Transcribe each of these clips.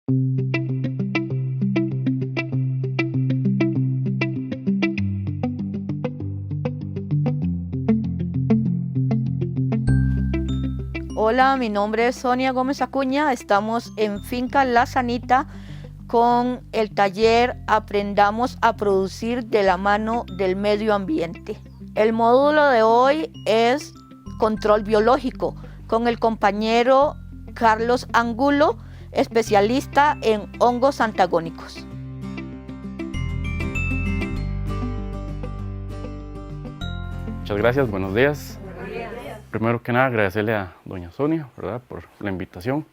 Hola, mi nombre es Sonia Gómez Acuña. Estamos en Finca La Sanita con el taller Aprendamos a Producir de la mano del medio ambiente. El módulo de hoy es control biológico con el compañero Carlos Angulo, especialista en hongos antagónicos. Muchas gracias, buenos días. Primero que nada, agradecerle a doña Sonia, ¿verdad?, por la invitación.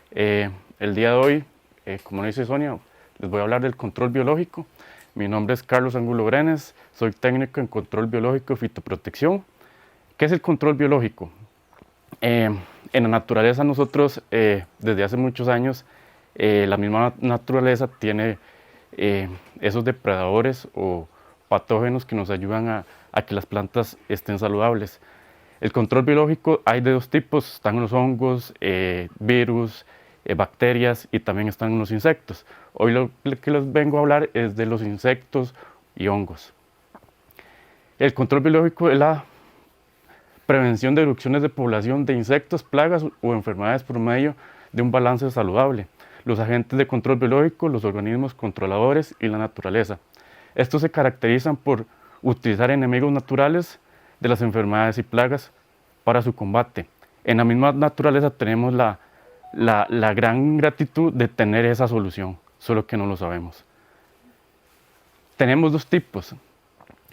El día de hoy, como dice Sonia, les voy a hablar del control biológico. Mi nombre es Carlos Angulo Brenes, soy técnico en control biológico y fitoprotección. ¿Qué es el control biológico? En la naturaleza nosotros, desde hace muchos años, la misma naturaleza tiene esos depredadores o patógenos que nos ayudan a que las plantas estén saludables. El control biológico hay de dos tipos, están los hongos, virus, bacterias y también están los insectos. Hoy lo que les vengo a hablar es de los insectos y hongos. El control biológico es la prevención de erupciones de población de insectos, plagas o enfermedades por medio de un balance saludable. Los agentes de control biológico, los organismos controladores y la naturaleza. Estos se caracterizan por utilizar enemigos naturales de las enfermedades y plagas para su combate. En la misma naturaleza tenemos la gran gratitud de tener esa solución, solo que no lo sabemos. Tenemos dos tipos: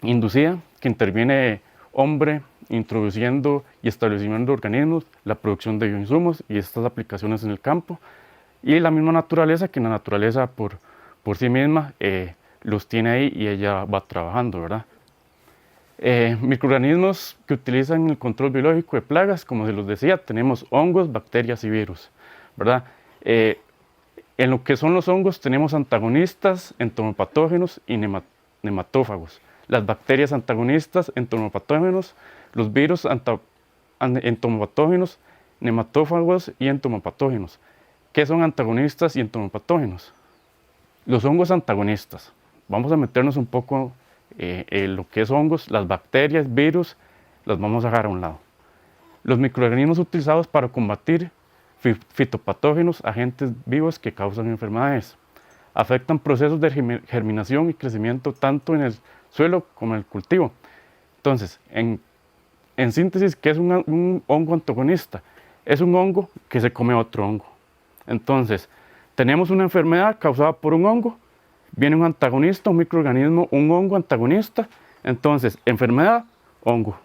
inducida, que interviene hombre introduciendo y estableciendo organismos, la producción de bioinsumos y estas aplicaciones en el campo, y la misma naturaleza, que la naturaleza por sí misma los tiene ahí y ella va trabajando, ¿verdad? Microorganismos que utilizan el control biológico de plagas, como se los decía, tenemos hongos, bacterias y virus, ¿verdad? En lo que son los hongos tenemos antagonistas, entomopatógenos y nematófagos. Las bacterias antagonistas, entomopatógenos, los virus entomopatógenos, nematófagos y entomopatógenos. ¿Qué son antagonistas y entomopatógenos? Los hongos antagonistas. Vamos a meternos un poco en lo que es hongos, las bacterias, virus, las vamos a dejar a un lado. Los microorganismos utilizados para combatir fitopatógenos, agentes vivos que causan enfermedades. Afectan procesos de germinación y crecimiento tanto en el suelo como en el cultivo. Entonces, en síntesis, ¿qué es un hongo antagonista? Es un hongo que se come a otro hongo. Entonces, tenemos una enfermedad causada por un hongo, viene un antagonista, un microorganismo, un hongo antagonista. Entonces, enfermedad, hongo.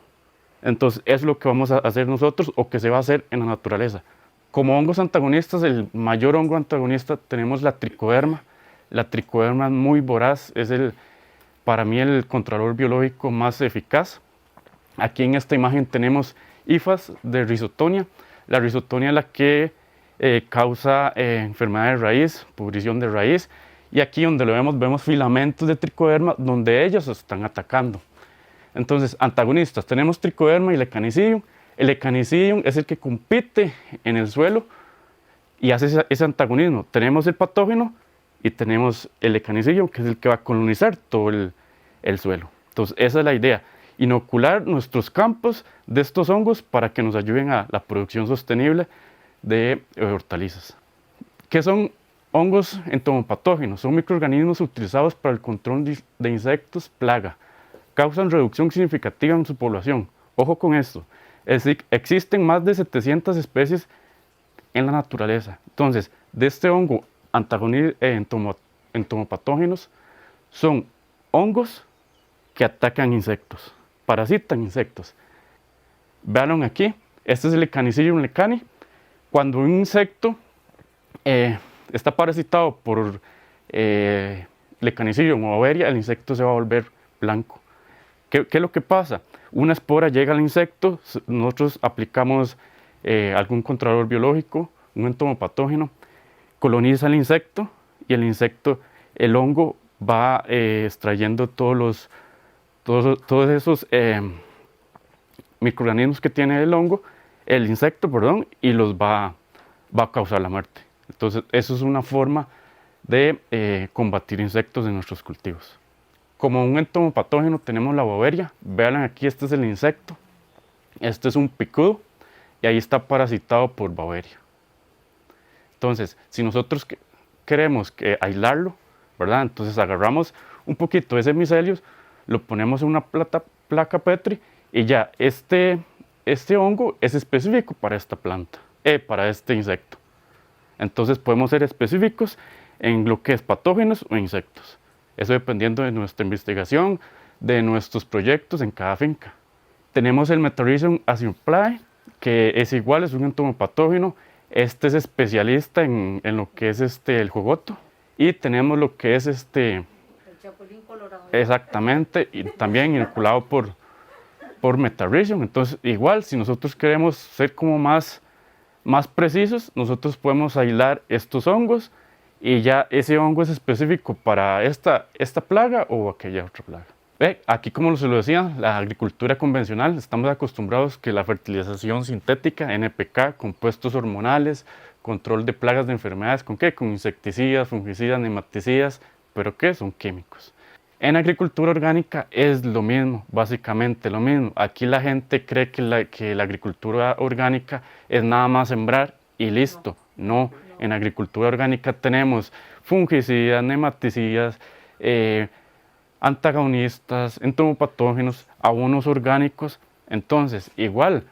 Entonces, es lo que vamos a hacer nosotros o que se va a hacer en la naturaleza. Como hongos antagonistas, el mayor hongo antagonista tenemos la tricoderma. La tricoderma es muy voraz, es para mí el controlador biológico más eficaz. Aquí en esta imagen tenemos hifas de Rhizotonia. La Rhizotonia es la que causa enfermedad de raíz, pudrición de raíz. Y aquí donde lo vemos filamentos de tricoderma donde ellos están atacando. Entonces, antagonistas, tenemos tricoderma y lecanicidium. El lecanicidium es el que compite en el suelo y hace ese antagonismo. Tenemos el patógeno y tenemos el lecanicidium, que es el que va a colonizar todo el suelo. Entonces, esa es la idea: inocular nuestros campos de estos hongos para que nos ayuden a la producción sostenible de hortalizas. ¿Qué son hongos entomopatógenos? Son microorganismos utilizados para el control de insectos plaga. Causan reducción significativa en su población. Ojo con esto, es decir, existen más de 700 especies en la naturaleza. Entonces, de este hongo entomopatógenos son hongos que atacan insectos, parasitan insectos. Vean aquí, este es el Lecanicidium lecani. Cuando un insecto está parasitado por Lecanicidium o Boveria, el insecto se va a volver blanco. ¿Qué es lo que pasa? Una espora llega al insecto, nosotros aplicamos algún controlador biológico, un entomopatógeno, coloniza el insecto y el hongo va extrayendo todos esos microorganismos que tiene el insecto, y los va a causar la muerte. Entonces, eso es una forma de combatir insectos en nuestros cultivos. Como un entomopatógeno tenemos la Beauveria. Vean aquí, este es el insecto. Este es un picudo y ahí está parasitado por Beauveria. Entonces, si nosotros queremos aislarlo, ¿verdad? Entonces agarramos un poquito de ese micelio, lo ponemos en una placa Petri y ya este hongo es específico para esta planta, para este insecto. Entonces podemos ser específicos en lo que es patógenos o insectos. Eso dependiendo de nuestra investigación, de nuestros proyectos en cada finca. Tenemos el Metarrhizium acidoplae, que es igual, es un entomopatógeno. Este es especialista en lo que es el jogoto. Y tenemos lo que es el chapulín colorado. Exactamente, y también inoculado por Metarrhizium. Entonces, igual, si nosotros queremos ser como más precisos, nosotros podemos aislar estos hongos y ya ese hongo es específico para esta plaga o aquella otra plaga. Aquí, como se lo decía, la agricultura convencional, estamos acostumbrados que la fertilización sintética, NPK, compuestos hormonales, control de plagas de enfermedades, ¿con qué? Con insecticidas, fungicidas, nematicidas, ¿pero qué? Son químicos. En agricultura orgánica es lo mismo, básicamente lo mismo. Aquí la gente cree que la agricultura orgánica es nada más sembrar y listo. No, en agricultura orgánica tenemos fungicidas, nematicidas, antagonistas, entomopatógenos, abonos orgánicos. Entonces, igual,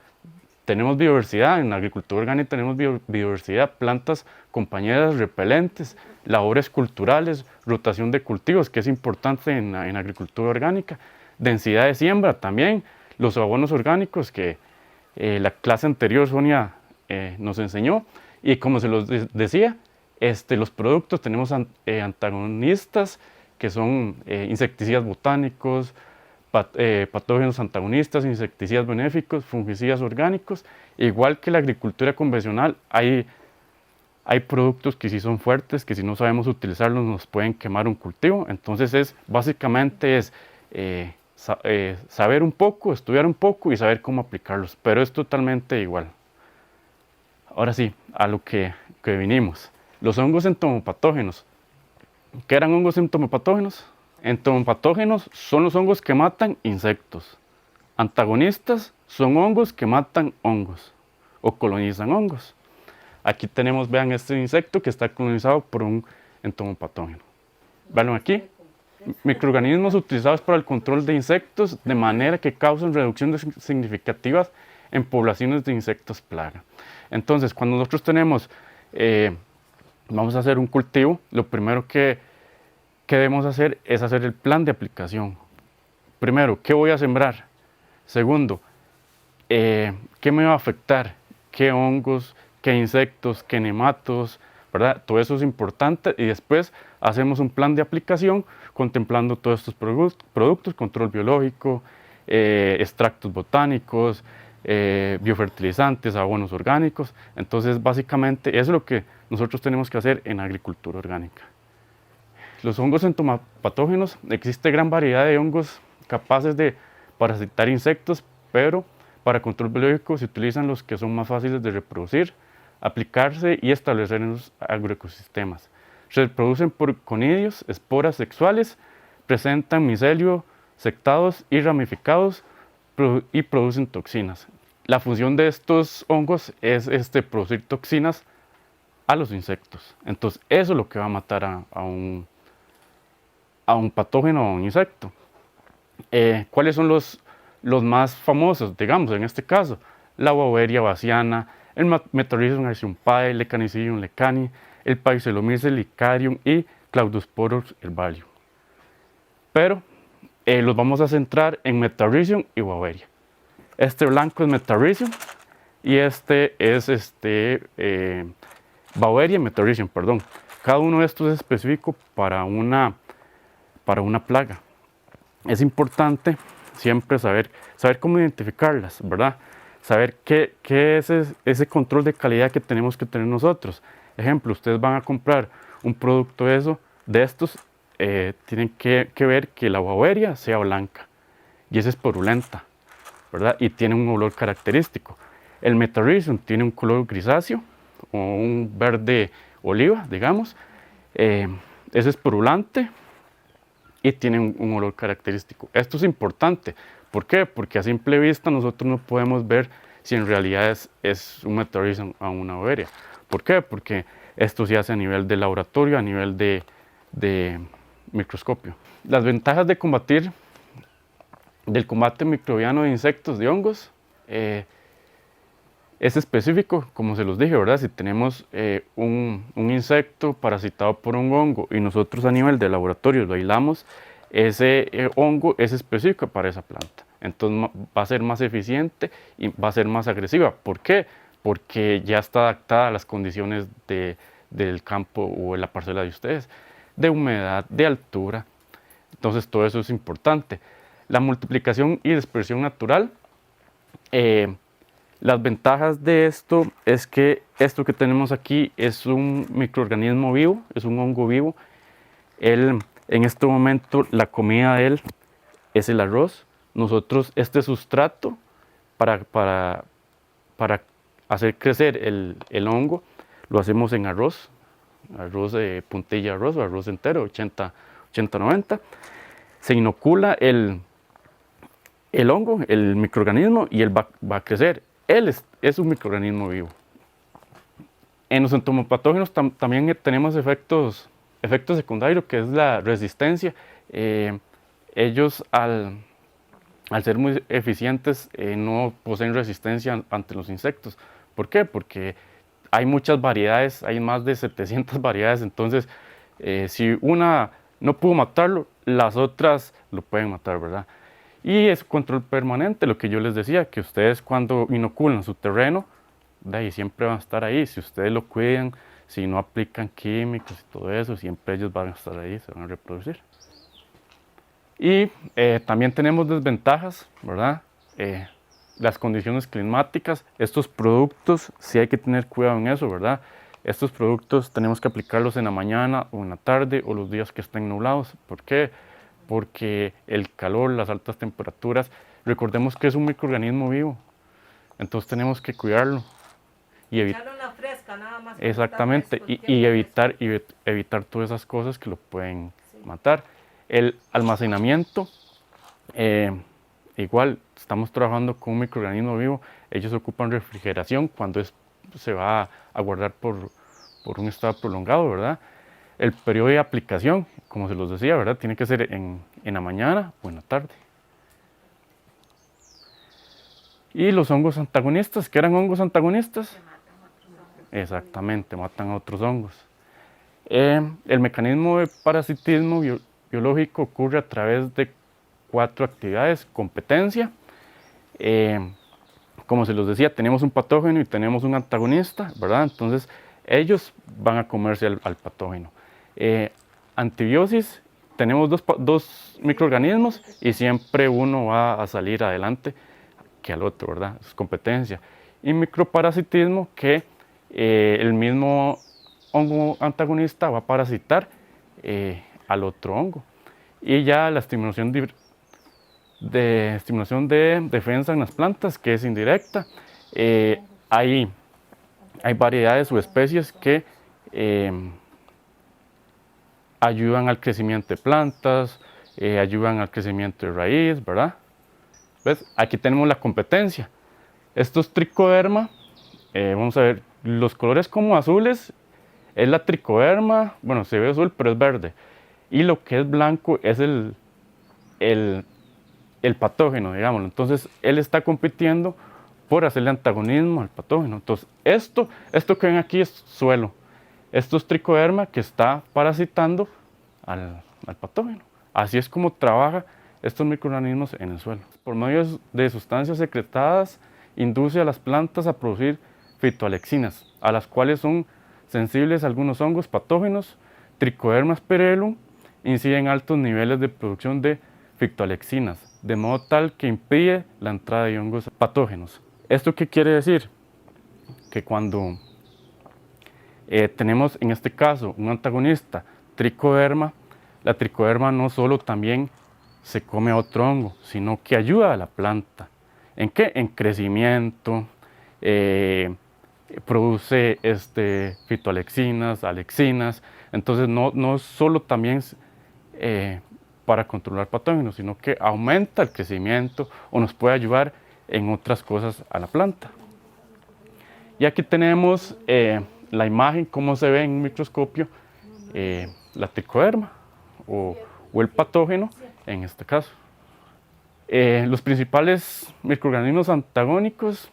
tenemos biodiversidad, en la agricultura orgánica tenemos biodiversidad, plantas compañeras, repelentes, labores culturales, rotación de cultivos, que es importante en agricultura orgánica, densidad de siembra también, los abonos orgánicos que la clase anterior Sonia nos enseñó, y como se los decía, los productos tenemos antagonistas, que son insecticidas botánicos, patógenos antagonistas, insecticidas benéficos, fungicidas orgánicos. Igual que la agricultura convencional, hay productos que sí son fuertes, que si no sabemos utilizarlos nos pueden quemar un cultivo. Entonces básicamente es saber un poco, estudiar un poco y saber cómo aplicarlos, pero es totalmente igual. Ahora sí, a lo que vinimos. Los hongos entomopatógenos. ¿Qué eran hongos entomopatógenos? Entomopatógenos son los hongos que matan insectos. Antagonistas son hongos que matan hongos o colonizan hongos. Aquí tenemos, vean, este insecto que está colonizado por un entomopatógeno. Vean aquí, microorganismos utilizados para el control de insectos de manera que causan reducciones significativas en poblaciones de insectos plaga. Entonces, cuando nosotros tenemos, vamos a hacer un cultivo, lo primero que debemos hacer es hacer el plan de aplicación. Primero, ¿qué voy a sembrar? Segundo, ¿qué me va a afectar? ¿Qué hongos? ¿Qué insectos? ¿Qué nematos? ¿Verdad? Todo eso es importante y después hacemos un plan de aplicación contemplando todos estos productos, control biológico, extractos botánicos, biofertilizantes, abonos orgánicos. Entonces, básicamente, eso es lo que nosotros tenemos que hacer en agricultura orgánica. Los hongos entomopatógenos, existe gran variedad de hongos capaces de parasitar insectos, pero para control biológico se utilizan los que son más fáciles de reproducir, aplicarse y establecer en los agroecosistemas. Se reproducen por conidios, esporas sexuales, presentan micelio sectados y ramificados y producen toxinas. La función de estos hongos es producir toxinas a los insectos. Entonces, eso es lo que va a matar a un patógeno o a un insecto. ¿Cuáles son los más famosos? Digamos, en este caso, la Beauveria bassiana, el Metarrhizium acidoplae, Lecanicidium lecani, el Paxillomyces licarium y Claudosporus herbalium. Pero los vamos a centrar en Metarrhizium y Beauveria. Este blanco es Metarrhizium y este es Beauveria y Metarrhizium, perdón. Cada uno de estos es específico para una plaga. Es importante siempre saber cómo identificarlas, ¿verdad? Saber qué es ese control de calidad que tenemos que tener nosotros. Ejemplo, ustedes van a comprar un producto de estos, tienen que ver que la Beauveria sea blanca y esa es purulenta, ¿verdad? Y tiene un olor característico. El Metarrhizium tiene un color grisáceo o un verde oliva, digamos. Es esporulante y tiene un olor característico. Esto es importante. ¿Por qué? Porque a simple vista nosotros no podemos ver si en realidad es un metarrhiza a una boveria. ¿Por qué? Porque esto se hace a nivel de laboratorio, a nivel de microscopio. Las ventajas del combate microbiano de insectos, de hongos, es específico, como se los dije, ¿verdad? Si tenemos un insecto parasitado por un hongo y nosotros a nivel de laboratorio lo aislamos, ese hongo es específico para esa planta. Entonces va a ser más eficiente y va a ser más agresiva. ¿Por qué? Porque ya está adaptada a las condiciones del campo o de la parcela de ustedes, de humedad, de altura. Entonces todo eso es importante. La multiplicación y dispersión natural. Las ventajas de esto es que esto que tenemos aquí es un microorganismo vivo, es un hongo vivo. En este momento la comida de él es el arroz. Nosotros este sustrato para hacer crecer el hongo lo hacemos en arroz de puntilla arroz o arroz entero, 80-90. Se inocula el hongo, el microorganismo, y él va a crecer. Él es un microorganismo vivo. En los entomopatógenos también tenemos efectos secundarios, que es la resistencia. Ellos al ser muy eficientes no poseen resistencia ante los insectos. ¿Por qué? Porque hay muchas variedades, hay más de 700 variedades, entonces si una no pudo matarlo, las otras lo pueden matar, ¿verdad? Y es control permanente, lo que yo les decía, que ustedes cuando inoculan su terreno, de ahí siempre van a estar ahí. Si ustedes lo cuidan, si no aplican químicos y todo eso, siempre ellos van a estar ahí, se van a reproducir. Y también tenemos desventajas, ¿verdad? Las condiciones climáticas, estos productos, sí hay que tener cuidado en eso, ¿verdad? Estos productos tenemos que aplicarlos en la mañana o en la tarde o los días que estén nublados. ¿Por qué? Porque el calor, las altas temperaturas, recordemos que es un microorganismo vivo, entonces tenemos que cuidarlo y echarle una fresca nada más. exactamente, y evitar todas esas cosas que lo pueden matar. El almacenamiento, igual estamos trabajando con un microorganismo vivo, ellos ocupan refrigeración cuando se va a guardar por un estado prolongado, ¿verdad? El periodo de aplicación, como se los decía, ¿verdad? Tiene que ser en la mañana o en la tarde. Y los hongos antagonistas, ¿qué eran hongos antagonistas? Exactamente, matan a otros hongos. El mecanismo de parasitismo biológico ocurre a través de 4 actividades. Competencia, como se los decía, tenemos un patógeno y tenemos un antagonista, ¿verdad? Entonces ellos van a comerse al patógeno. Antibiosis, tenemos dos microorganismos y siempre uno va a salir adelante que al otro, ¿verdad? Es competencia. Y microparasitismo, que el mismo hongo antagonista va a parasitar al otro hongo. Y ya la estimulación de defensa en las plantas, que es indirecta. Hay variedades o especies que ayudan al crecimiento de plantas, ayudan al crecimiento de raíz, ¿verdad? ¿Ves? Aquí tenemos la competencia. Estos tricoderma, vamos a ver, los colores como azules es la tricoderma, bueno, se ve azul, pero es verde. Y lo que es blanco es el patógeno, digámoslo. Entonces, él está compitiendo por hacerle antagonismo al patógeno. Entonces, esto que ven aquí es suelo. Esto es tricoderma que está parasitando al patógeno. Así es como trabaja estos microorganismos en el suelo. Por medio de sustancias secretadas, induce a las plantas a producir fitoalexinas, a las cuales son sensibles algunos hongos patógenos. Trichoderma spirellum incide en altos niveles de producción de fitoalexinas, de modo tal que impide la entrada de hongos patógenos. ¿Esto qué quiere decir? Que cuando tenemos en este caso un antagonista, tricoderma, la tricoderma no solo también se come a otro hongo, sino que ayuda a la planta. ¿En qué? En crecimiento, produce fitoalexinas, alexinas. Entonces no es solo también para controlar patógenos, sino que aumenta el crecimiento o nos puede ayudar en otras cosas a la planta. Y aquí tenemos la imagen, cómo se ve en un microscopio la tricoderma o el patógeno en este caso. Los principales microorganismos antagónicos,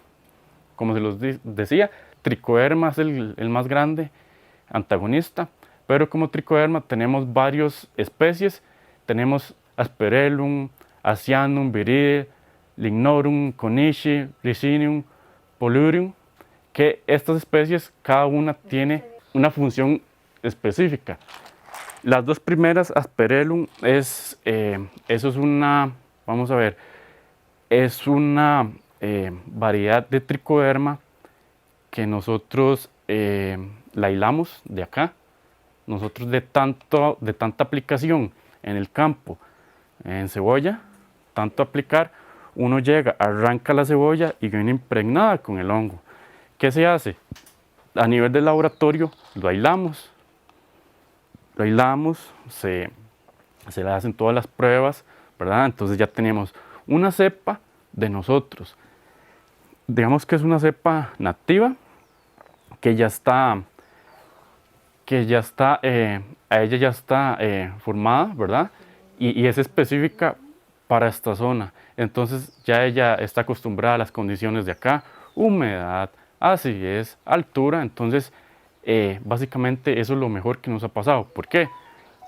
como se los decía, tricoderma es el más grande antagonista, pero como tricoderma tenemos varias especies. Tenemos Asperellum, Asianum, Viride, Lignorum, Konishi, Ricinium, Polurium, que estas especies cada una tiene una función específica. Las dos primeras, Asperellum, eso es una, vamos a ver, es una variedad de tricoderma que nosotros la hilamos de acá. Nosotros de tanta aplicación en el campo, en cebolla, tanto aplicar, uno llega, arranca la cebolla y viene impregnada con el hongo. ¿Qué se hace? A nivel del laboratorio lo aislamos, se le hacen todas las pruebas, ¿verdad? Entonces ya tenemos una cepa de nosotros. Digamos que es una cepa nativa que ya está, a ella ya está formada, ¿verdad? Y es específica para esta zona. Entonces ya ella está acostumbrada a las condiciones de acá, humedad, acidez, altura. Entonces básicamente eso es lo mejor que nos ha pasado. ¿Por qué?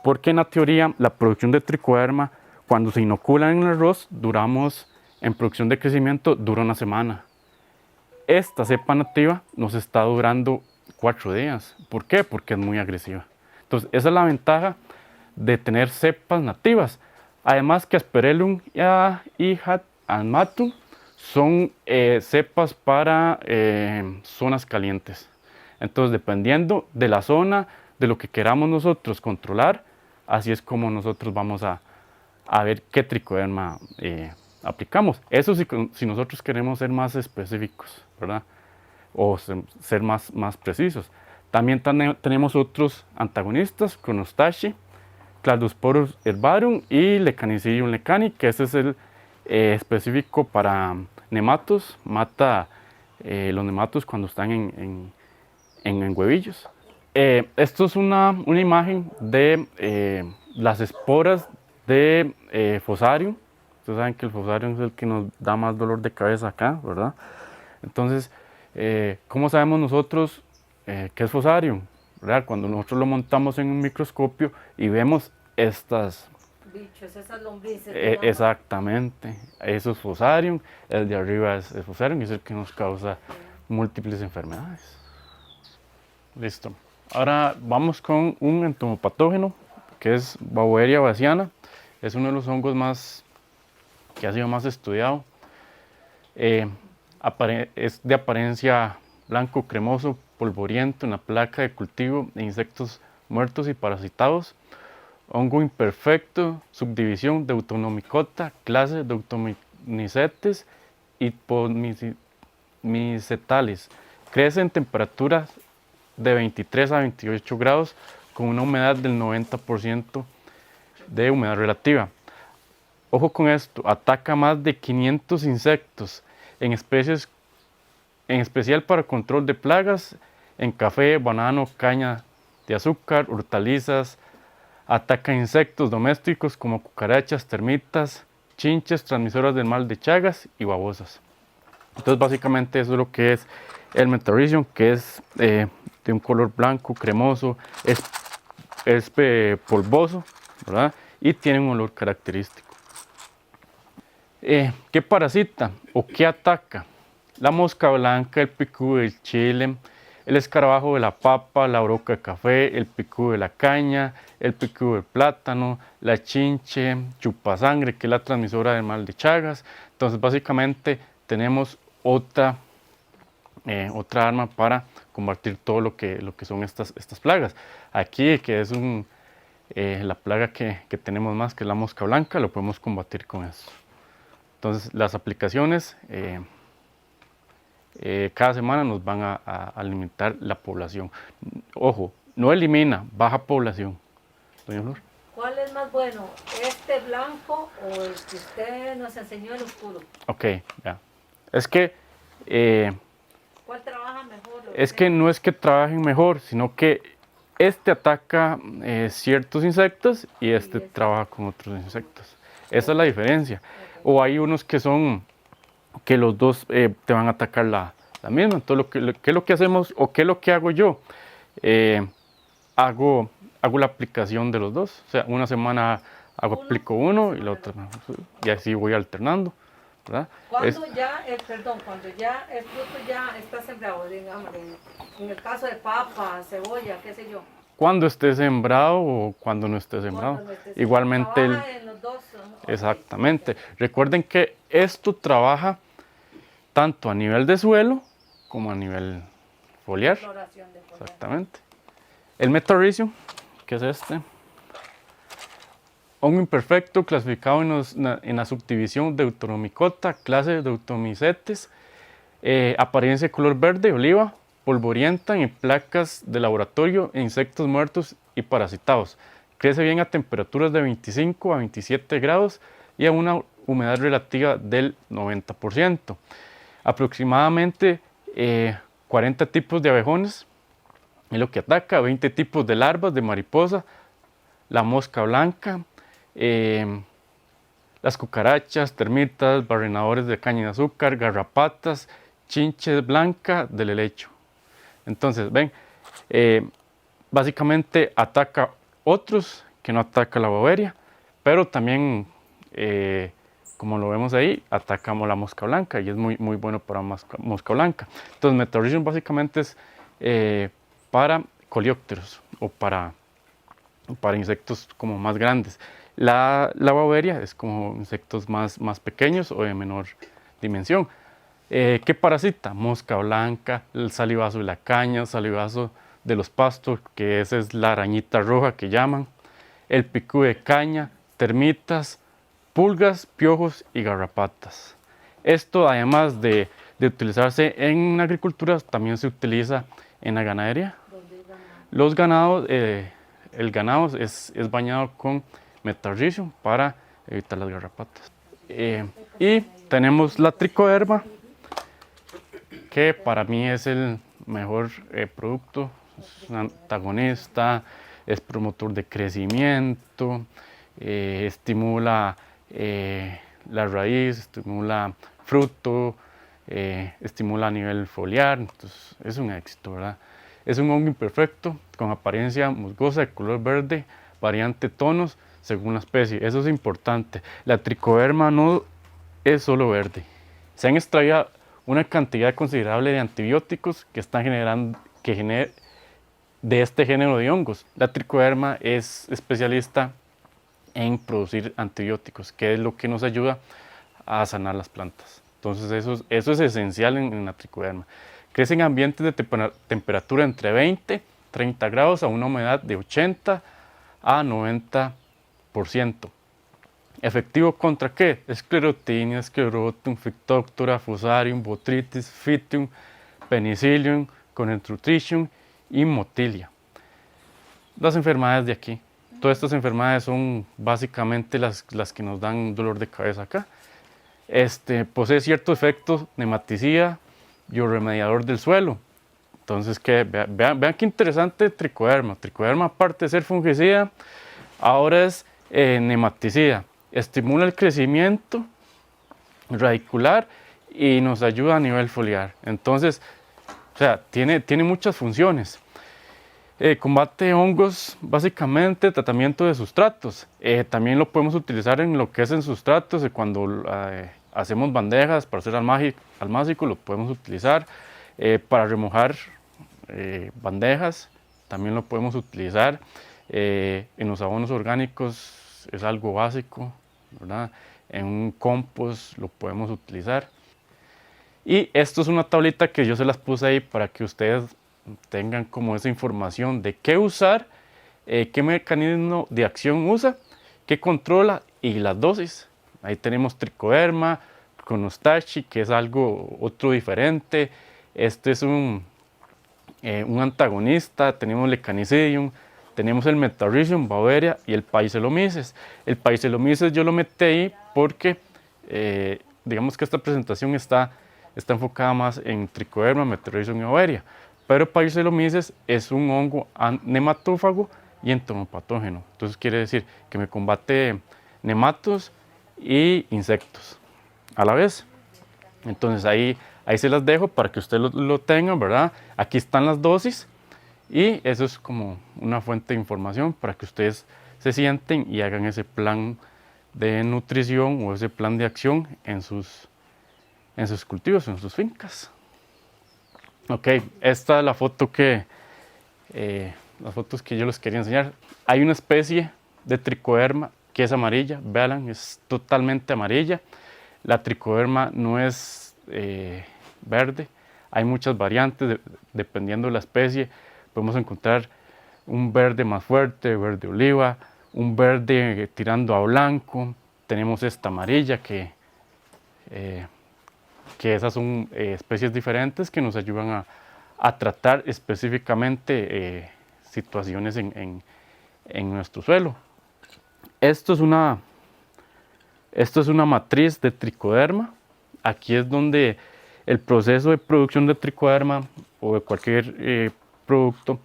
Porque en la teoría la producción de tricoderma, cuando se inocula en el arroz, en producción de crecimiento dura una semana. Esta cepa nativa nos está durando 4 días. ¿Por qué? Porque es muy agresiva. Entonces esa es la ventaja de tener cepas nativas. Además que Asperellum y Hatmatum son cepas para zonas calientes. Entonces, dependiendo de la zona, de lo que queramos nosotros controlar, así es como nosotros vamos a ver qué tricoderma aplicamos. Eso si nosotros queremos ser más específicos, ¿verdad? O ser más precisos. También tenemos otros antagonistas, Chronostachi, Cladosporus herbarum y Lecanicidium lecani, que ese es el específico para nematos, mata los nematos cuando están en huevillos. Esto es una imagen de las esporas de Fusarium. Ustedes saben que el Fusarium es el que nos da más dolor de cabeza acá, ¿verdad? Entonces, ¿cómo sabemos nosotros qué es Fusarium? ¿Verdad? Cuando nosotros lo montamos en un microscopio y vemos estas bichos, esas lombrices. Exactamente, eso es Fusarium, el de arriba es Fusarium y es el que nos causa múltiples enfermedades. Listo. Ahora vamos con un entomopatógeno que es Beauveria bassiana. Es uno de los hongos que ha sido más estudiado. Es de apariencia blanco cremoso, polvoriento en la placa de cultivo de insectos muertos y parasitados. Hongo imperfecto, subdivisión Deutonomicota, clase Deutomycetes y Podmicetales. Crece en temperaturas de 23 a 28 grados con una humedad del 90% de humedad relativa. Ojo con esto, ataca más de 500 insectos en especial para control de plagas en café, banano, caña de azúcar, hortalizas. Ataca insectos domésticos como cucarachas, termitas, chinches, transmisoras del mal de Chagas y babosas. Entonces básicamente eso es lo que es el Metarhizium, que es de un color blanco, cremoso, es polvoso, ¿verdad? Y tiene un olor característico. ¿Qué parasita o qué ataca? La mosca blanca, el picú del chile, el escarabajo de la papa, la broca de café, el picú de la caña, el picú del plátano, la chinche, chupasangre, que es la transmisora del mal de Chagas. Entonces básicamente tenemos otra arma para combatir todo lo que son estas plagas. Aquí, que es la plaga que tenemos más, que es la mosca blanca, lo podemos combatir con eso. Entonces las aplicaciones cada semana nos van a limitar la población. Ojo, no elimina, baja población. Doña Flor. ¿Cuál es más bueno, este blanco o el que usted nos enseñó, el oscuro? Ok, ya. Es que, ¿Cuál trabaja mejor? es que no es que trabajen mejor, sino que este ataca ciertos insectos y este trabaja con otros insectos. Esa es la diferencia. O hay unos que son, que los dos te van a atacar la misma. Entonces, ¿qué es lo que hacemos o qué es lo que hago yo? Hago la aplicación de los dos. O sea, una semana aplico uno y la otra, y así voy alternando, ¿verdad? Cuando ya el fruto ya está sembrado, digamos, en el caso de papa, cebolla, qué sé yo. Cuando esté sembrado o cuando no esté sembrado. Cuando no esté sembrado. Igualmente, Trabaja en los dos, ¿no? exactamente. Recuerden que esto trabaja tanto a nivel de suelo como a nivel foliar. Floración de foliar. Exactamente. El Metarrhizium, que es este, hongo imperfecto clasificado en la subdivisión Deuteromycota, clase Deuteromycetes, apariencia de color verde, oliva, polvorienta en placas de laboratorio e insectos muertos y parasitados. Crece bien a temperaturas de 25 a 27 grados y a una humedad relativa del 90%. Aproximadamente 40 tipos de abejones es lo que ataca, 20 tipos de larvas de mariposa, la mosca blanca, las cucarachas, termitas, barrenadores de caña de azúcar, garrapatas, chinches blanca del helecho. Entonces, ven, básicamente ataca otros que no ataca la boveria, pero también, como lo vemos ahí, atacamos la mosca blanca y es muy bueno para mosca blanca. Entonces, Metarrhizium básicamente es para coleópteros o para insectos como más grandes. La boveria es como insectos más pequeños o de menor dimensión. ¿Qué parasita? Mosca blanca, el salivazo de la caña, salivazo de los pastos, que esa es la arañita roja que llaman, el picú de caña, termitas, pulgas, piojos y garrapatas. Esto, además de utilizarse en la agricultura, también se utiliza en la ganadería. Los ganados, el ganado es bañado con Metarrhizium para evitar las garrapatas. Y tenemos la tricoderma, que para mí es el mejor producto, es un antagonista, es promotor de crecimiento, estimula la raíz, estimula fruto, estimula a nivel foliar, entonces es un éxito, ¿verdad? Es un hongo imperfecto con apariencia musgosa de color verde, variante tonos según la especie, eso es importante. La tricoderma no es solo verde, se han extraído una cantidad considerable de antibióticos que están generando, de este género de hongos. La tricoderma es especialista en producir antibióticos, que es lo que nos ayuda a sanar las plantas. Entonces eso es esencial en la tricoderma. Crece en ambientes de temperatura entre 20 y 30 grados a una humedad de 80 a 90%. ¿Efectivo contra qué? Esclerotinia, Sclerotium, Phytophthora, Fusarium, Botrytis, Phytium, Penicillium, Concentricium y Motilia. Las enfermedades de aquí. Todas estas enfermedades son básicamente las que nos dan dolor de cabeza acá. Posee ciertos efectos nematicida, bioremediador del suelo. Entonces, vean qué interesante tricoderma. Tricoderma, aparte de ser fungicida, ahora es nematicida. Estimula el crecimiento radicular y nos ayuda a nivel foliar. Entonces, o sea, tiene muchas funciones. Combate hongos, básicamente tratamiento de sustratos. También lo podemos utilizar en lo que es en sustratos, cuando hacemos bandejas para hacer almácigo, lo podemos utilizar. Para remojar bandejas, también lo podemos utilizar. En los abonos orgánicos es algo básico, ¿verdad? En un compost lo podemos utilizar. Y esto es una tablita que yo se las puse ahí para que ustedes tengan como esa información de qué usar, qué mecanismo de acción usa, qué controla y las dosis. Ahí tenemos tricoderma, Conostachi, que es algo otro diferente. Este es un antagonista. Tenemos Lecanicidium, tenemos el Metarrhizium, Bavaria y el Paeselomyces. El Paeselomyces yo lo metí ahí porque digamos que esta presentación está enfocada más en Tricoderma, Metarrhizium y Bavaria, pero Paeselomyces es un hongo nematófago y entomopatógeno. Entonces quiere decir que me combate nematos y insectos a la vez. Entonces ahí se las dejo para que ustedes lo tengan, ¿verdad? Aquí están las dosis y eso es como una fuente de información para que ustedes se sienten y hagan ese plan de nutrición o ese plan de acción en sus cultivos, en sus fincas. Ok, esta es la foto las fotos que yo les quería enseñar. Hay una especie de Tricoderma que es amarilla, vean, es totalmente amarilla. La Tricoderma no es verde, hay muchas variantes dependiendo de la especie. Podemos encontrar un verde más fuerte, verde oliva, un verde tirando a blanco. Tenemos esta amarilla que esas son especies diferentes que nos ayudan a tratar específicamente situaciones en nuestro suelo. Esto es una matriz de Tricoderma. Aquí es donde el proceso de producción de Tricoderma o de cualquier producto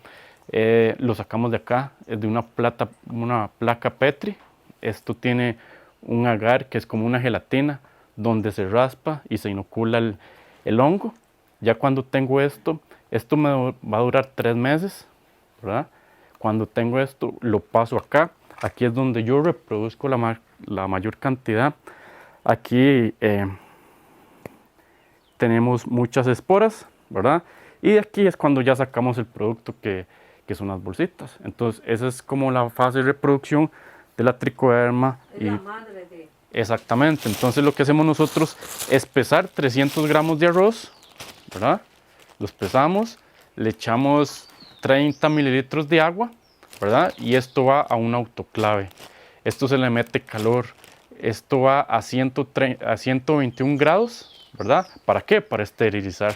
lo sacamos de acá, es de una placa Petri. Esto tiene un agar que es como una gelatina donde se raspa y se inocula el hongo. Ya cuando tengo esto me va a durar 3 meses, ¿verdad? Cuando tengo esto lo paso acá. Aquí es donde yo reproduzco la mayor cantidad. Aquí tenemos muchas esporas, ¿verdad? Y aquí es cuando ya sacamos el producto que son las bolsitas. Entonces esa es como la fase de reproducción de la Tricoderma. La madre de... Exactamente. Entonces lo que hacemos nosotros es pesar 300 gramos de arroz, ¿verdad? Los pesamos, le echamos 30 mililitros de agua, ¿verdad? Y esto va a un autoclave. Esto se le mete calor. Esto va a 121 grados, ¿verdad? ¿Para qué? Para esterilizar.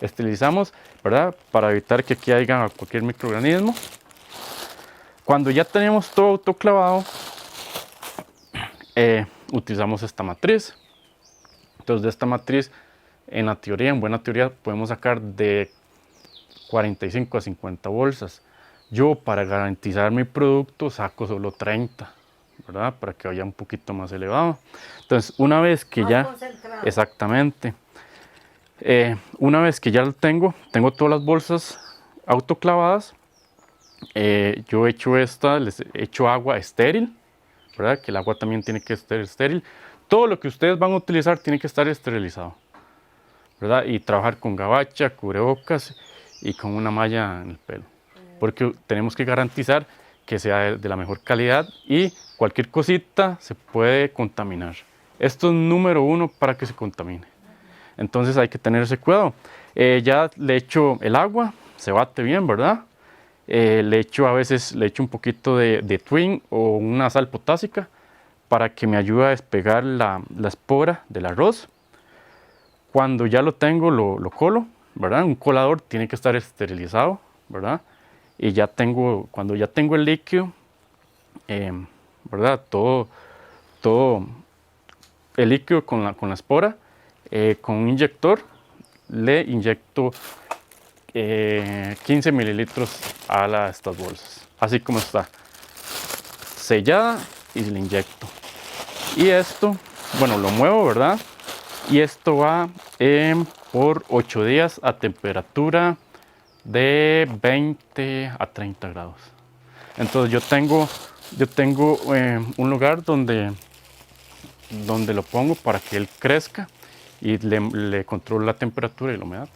Esterilizamos, ¿verdad? Para evitar que aquí haya cualquier microorganismo. Cuando ya tenemos todo autoclavado, utilizamos esta matriz. Entonces de esta matriz, en buena teoría, podemos sacar de 45 a 50 bolsas. Yo, para garantizar mi producto, saco solo 30, ¿verdad? Para que vaya un poquito más elevado. Entonces, una vez que ya... concentrado. Exactamente. Una vez que ya lo tengo todas las bolsas autoclavadas. Yo les echo agua estéril, ¿verdad? Que el agua también tiene que estar estéril. Todo lo que ustedes van a utilizar tiene que estar esterilizado, ¿verdad? Y trabajar con gabacha, cubrebocas y con una malla en el pelo. Porque tenemos que garantizar que sea de la mejor calidad y cualquier cosita se puede contaminar. Esto es número 1 para que se contamine. Entonces hay que tener ese cuidado. Ya le echo el agua, se bate bien, ¿verdad? A veces le echo un poquito de Twin o una sal potásica para que me ayude a despegar la espora del arroz. Cuando ya lo tengo, lo colo, ¿verdad? Un colador tiene que estar esterilizado, ¿verdad? Y cuando ya tengo el líquido, ¿verdad? Todo el líquido con la espora, con un inyector, le inyecto 15 mililitros a estas bolsas, así como está, sellada, y le inyecto. Y esto, bueno, lo muevo, ¿verdad? Y esto va por 8 días a temperatura de 20 a 30 grados. Entonces yo tengo un lugar donde lo pongo para que él crezca y le controlo la temperatura y la humedad.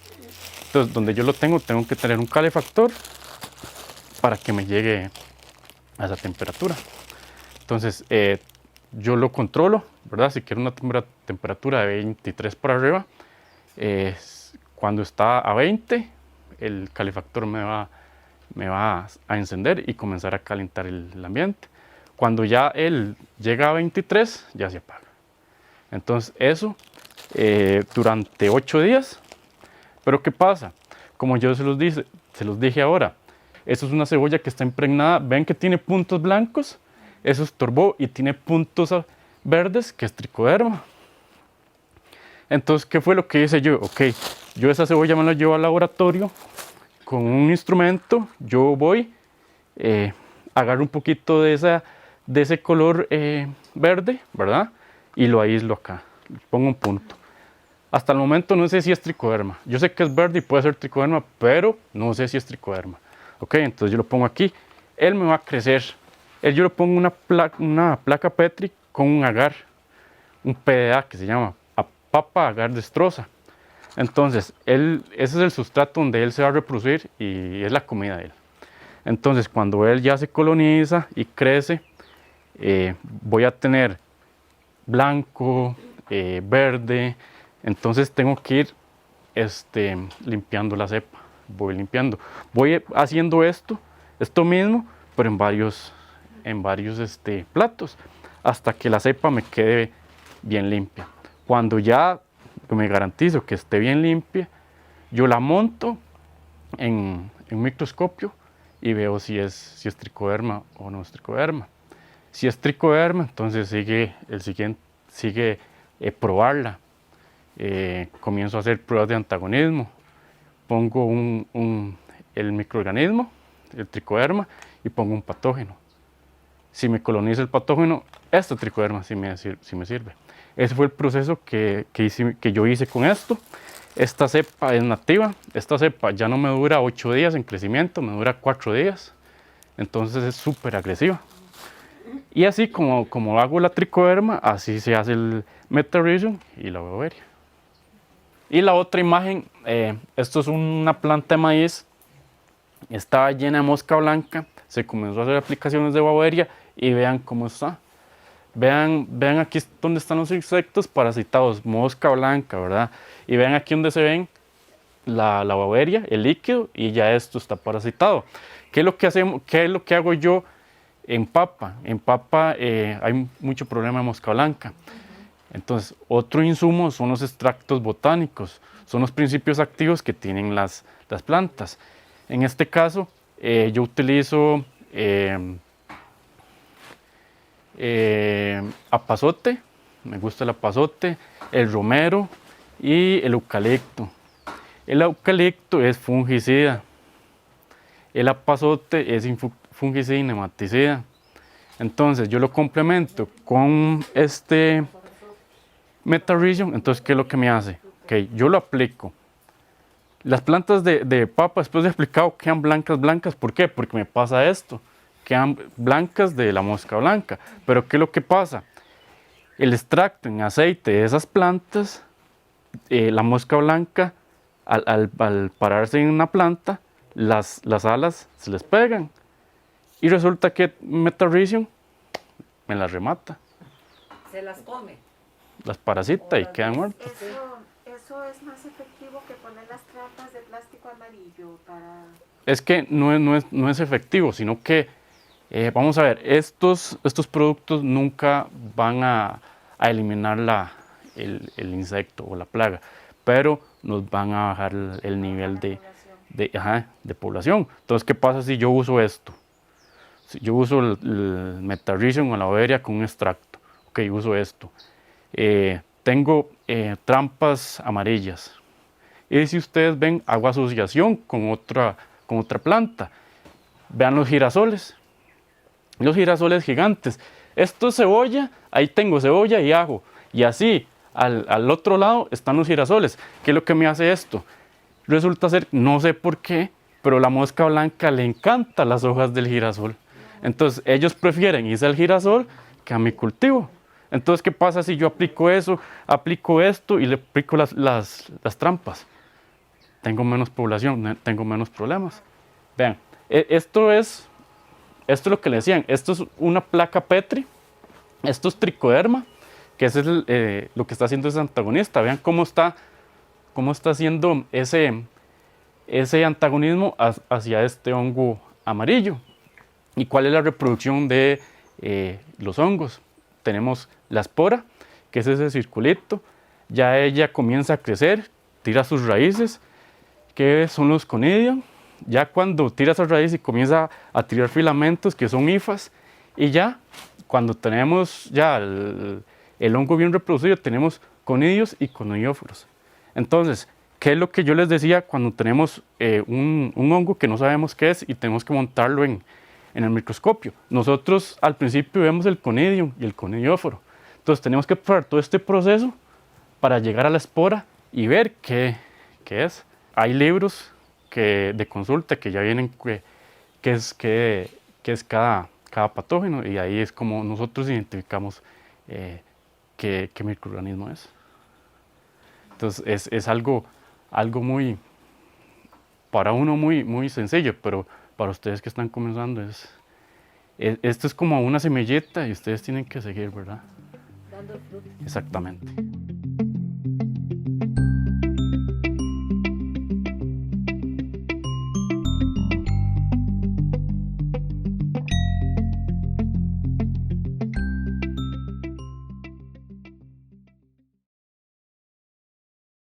Entonces donde yo lo tengo que tener un calefactor para que me llegue a esa temperatura. Entonces yo lo controlo, ¿verdad? Si quiero una temperatura de 23 para arriba, cuando está a 20, el calefactor me va a encender y comenzar a calentar el ambiente. Cuando ya él llega a 23, ya se apaga. Entonces eso durante 8 días. Pero ¿qué pasa? Como yo se los dije ahora, eso es una cebolla que está impregnada, ven que tiene puntos blancos, eso es torbo, y tiene puntos verdes, que es tricoderma. Entonces, ¿qué fue lo que hice yo? Ok, yo esa cebolla me la llevo al laboratorio con un instrumento, yo voy, agarro un poquito de ese color verde, ¿verdad? Y lo aíslo acá, pongo un punto. Hasta el momento no sé si es tricoderma. Yo sé que es verde y puede ser tricoderma, pero no sé si es tricoderma. Ok, entonces yo lo pongo aquí. Él me va a crecer. Yo le pongo una placa Petri con un agar, un PDA que se llama papa agar destroza. Entonces, ese es el sustrato donde él se va a reproducir y es la comida de él. Entonces, cuando él ya se coloniza y crece, voy a tener blanco, verde. Entonces tengo que ir limpiando la cepa. Voy limpiando. Voy haciendo esto mismo, pero en varios platos, hasta que la cepa me quede bien limpia. Cuando ya me garantizo que esté bien limpia, yo la monto en un microscopio y veo si es tricoderma o no es tricoderma. Si es tricoderma, entonces sigue probarla. Comienzo a hacer pruebas de antagonismo. Pongo el microorganismo, el tricoderma, y pongo un patógeno. Si me coloniza el patógeno, este tricoderma sí me sirve. Ese fue el proceso que yo hice con esto. Esta cepa es nativa. Esta cepa ya no me dura 8 días en crecimiento, me dura 4 días. Entonces es súper agresiva. Y así como hago la tricoderma, así se hace el Metarrhizium y la Beauveria. Y la otra imagen, esto es una planta de maíz, estaba llena de mosca blanca, se comenzó a hacer aplicaciones de Beauveria y vean cómo está. Vean aquí donde están los insectos parasitados, mosca blanca, ¿verdad? Y vean aquí donde se ven la Beauveria, el líquido, y ya esto está parasitado. ¿Qué es lo que hago yo en papa? En papa hay mucho problema de mosca blanca. Entonces, otro insumo son los extractos botánicos, son los principios activos que tienen las plantas. En este caso, yo utilizo apazote, me gusta el apazote, el romero y el eucalipto. El eucalipto es fungicida, el apazote es fungicida y nematicida. Entonces, yo lo complemento con este Metarrhizium. Entonces, ¿qué es lo que me hace? Okay, yo lo aplico. Las plantas de papa, después de aplicado, quedan blancas. ¿Por qué? Porque me pasa esto. Quedan blancas de la mosca blanca. Pero ¿qué es lo que pasa? El extracto en aceite de esas plantas, la mosca blanca, al pararse en una planta, las alas se les pegan. Y resulta que Metarrhizium me las remata. Se las come. Las parasita y quedan muertas. Eso es más efectivo que poner las trampas de plástico amarillo para... Es que no es efectivo, sino que, vamos a ver, estos productos nunca van a eliminar el insecto o la plaga, pero nos van a bajar el nivel de población. Entonces, ¿qué pasa si yo uso esto? Si yo uso el Metarrhizium o la Beauveria con un extracto, ok, uso esto. Tengo trampas amarillas. Y si ustedes ven, hago asociación con otra planta. Vean los girasoles gigantes. Esto es cebolla, ahí tengo cebolla y ajo. Y así, al otro lado están los girasoles. ¿Qué es lo que me hace esto? Resulta ser, no sé por qué, pero la mosca blanca le encantan las hojas del girasol. Entonces, ellos prefieren irse al girasol que a mi cultivo. Entonces, ¿qué pasa si yo aplico eso, aplico esto y le aplico las trampas? Tengo menos población, tengo menos problemas. Vean, esto es lo que le decían. Esto es una placa Petri, esto es tricoderma, que es lo que está haciendo ese antagonista. Vean cómo está haciendo ese antagonismo hacia este hongo amarillo. ¿Y cuál es la reproducción de los hongos? Tenemos la espora, que es ese circulito. ya ella comienza a crecer, tira sus raíces, que son los conidium. Ya cuando tira esa raíz y comienza a tirar filamentos, que son hifas, y ya cuando tenemos ya el hongo bien reproducido, tenemos conidios y conidioforos. Entonces, ¿qué es lo que yo les decía cuando tenemos un hongo que no sabemos qué es y tenemos que montarlo en el microscopio? Nosotros al principio vemos el conidium y el conidióforo. Entonces tenemos que pasar todo este proceso para llegar a la espora y ver qué es. Hay libros de consulta que ya vienen qué es cada patógeno, y ahí es como nosotros identificamos qué microorganismo es. Entonces es algo muy, para uno muy sencillo, pero para ustedes que están comenzando esto es como una semillita y ustedes tienen que seguir, ¿verdad? Dando el fruto. Exactamente.